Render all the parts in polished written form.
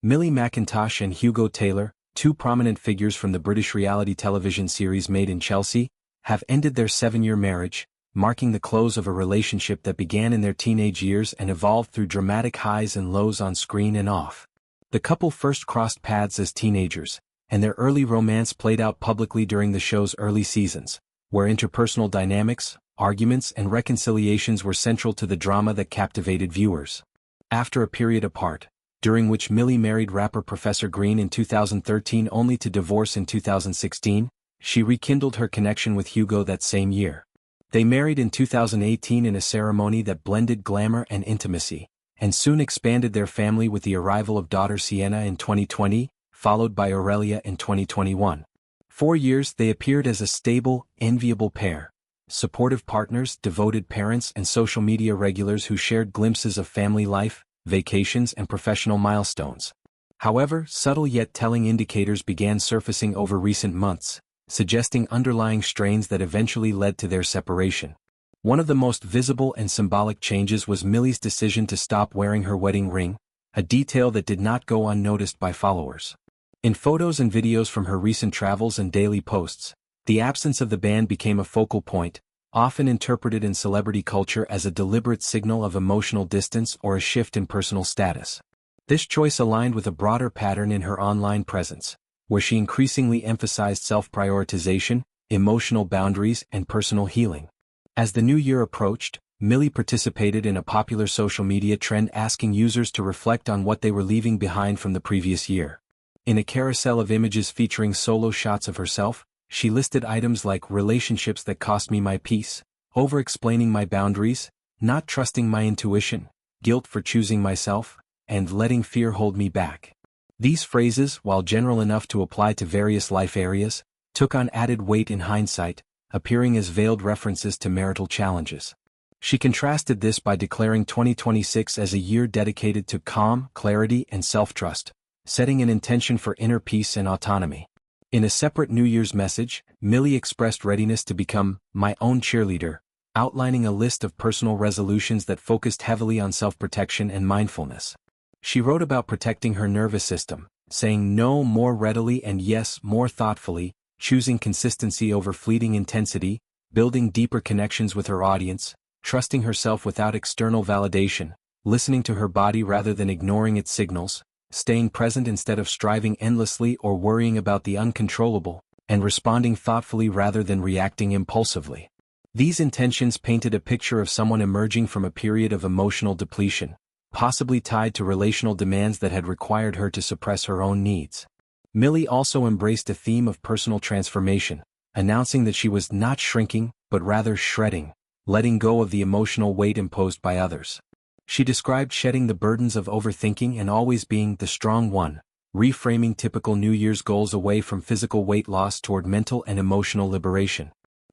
Millie Mackintosh and Hugo Taylor, two prominent figures from the British reality television series Made in Chelsea, have ended their 7-year marriage, marking the close of a relationship that began in their teenage years and evolved through dramatic highs and lows on screen and off. The couple first crossed paths as teenagers, and their early romance played out publicly during the show's early seasons, where interpersonal dynamics, arguments and reconciliations were central to the drama that captivated viewers. After a period apart, during which Millie married rapper Professor Green in 2013 only to divorce in 2016, she rekindled her connection with Hugo that same year. They married in 2018 in a ceremony that blended glamour and intimacy, and soon expanded their family with the arrival of daughter Sienna in 2020, followed by Aurelia in 2021. 4 years they appeared as a stable, enviable pair, supportive partners, devoted parents and social media regulars who shared glimpses of family life, vacations and professional milestones. However, subtle yet telling indicators began surfacing over recent months, suggesting underlying strains that eventually led to their separation. One of the most visible and symbolic changes was Millie's decision to stop wearing her wedding ring, a detail that did not go unnoticed by followers. In photos and videos from her recent travels and daily posts, the absence of the band became a focal point, often interpreted in celebrity culture as a deliberate signal of emotional distance or a shift in personal status. This choice aligned with a broader pattern in her online presence, where she increasingly emphasized self-prioritization, emotional boundaries and personal healing. As the new year approached, Millie participated in a popular social media trend asking users to reflect on what they were leaving behind from the previous year. In a carousel of images featuring solo shots of herself, she listed items like relationships that cost me my peace, over-explaining my boundaries, not trusting my intuition, guilt for choosing myself, and letting fear hold me back. These phrases, while general enough to apply to various life areas, took on added weight in hindsight, appearing as veiled references to marital challenges. She contrasted this by declaring 2026 as a year dedicated to calm, clarity and self-trust, setting an intention for inner peace and autonomy. In a separate New Year's message, Millie expressed readiness to become my own cheerleader, outlining a list of personal resolutions that focused heavily on self-protection and mindfulness. She wrote about protecting her nervous system, saying no more readily and yes more thoughtfully, choosing consistency over fleeting intensity, building deeper connections with her audience, trusting herself without external validation, listening to her body rather than ignoring its signals, staying present instead of striving endlessly or worrying about the uncontrollable, and responding thoughtfully rather than reacting impulsively. These intentions painted a picture of someone emerging from a period of emotional depletion, possibly tied to relational demands that had required her to suppress her own needs. Millie also embraced a theme of personal transformation, announcing that she was not shrinking, but rather shredding, letting go of the emotional weight imposed by others. She described shedding the burdens of overthinking and always being the strong one, reframing typical New Year's goals away from physical weight loss toward mental and emotional liberation.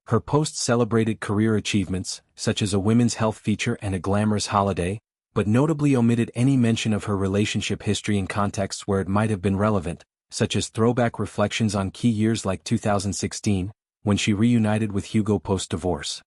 Her posts celebrated career achievements, such as a women's health feature and a glamorous holiday, but notably omitted any mention of her relationship history in contexts where it might have been relevant, such as throwback reflections on key years like 2016, when she reunited with Hugo post-divorce.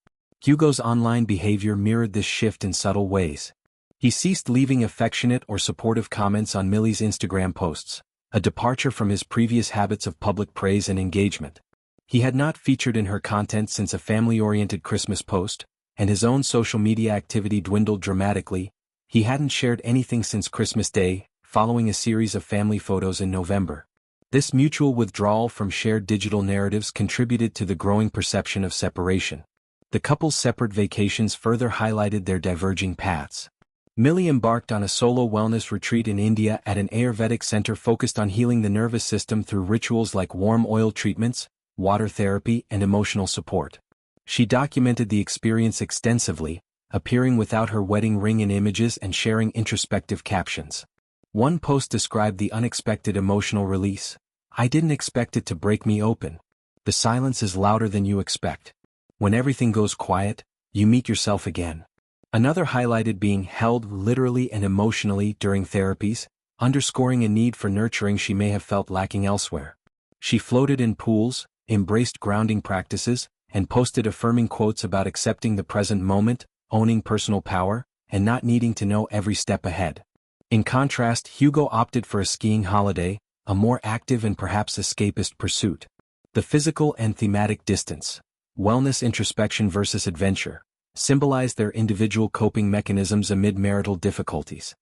Hugo's online behavior mirrored this shift in subtle ways. He ceased leaving affectionate or supportive comments on Millie's Instagram posts, a departure from his previous habits of public praise and engagement. He had not featured in her content since a family-oriented Christmas post, and his own social media activity dwindled dramatically. He hadn't shared anything since Christmas Day, following a series of family photos in November. This mutual withdrawal from shared digital narratives contributed to the growing perception of separation. The couple's separate vacations further highlighted their diverging paths. Millie embarked on a solo wellness retreat in India at an Ayurvedic center focused on healing the nervous system through rituals like warm oil treatments, water therapy, and emotional support. She documented the experience extensively, appearing without her wedding ring in images and sharing introspective captions. One post described the unexpected emotional release. I didn't expect it to break me open. The silence is louder than you expect. When everything goes quiet, you meet yourself again. Another highlighted being held literally and emotionally during therapies, underscoring a need for nurturing she may have felt lacking elsewhere. She floated in pools, embraced grounding practices, and posted affirming quotes about accepting the present moment, owning personal power, and not needing to know every step ahead. In contrast, Hugo opted for a skiing holiday, a more active and perhaps escapist pursuit. The physical and thematic distance, wellness introspection versus adventure, symbolized their individual coping mechanisms amid marital difficulties.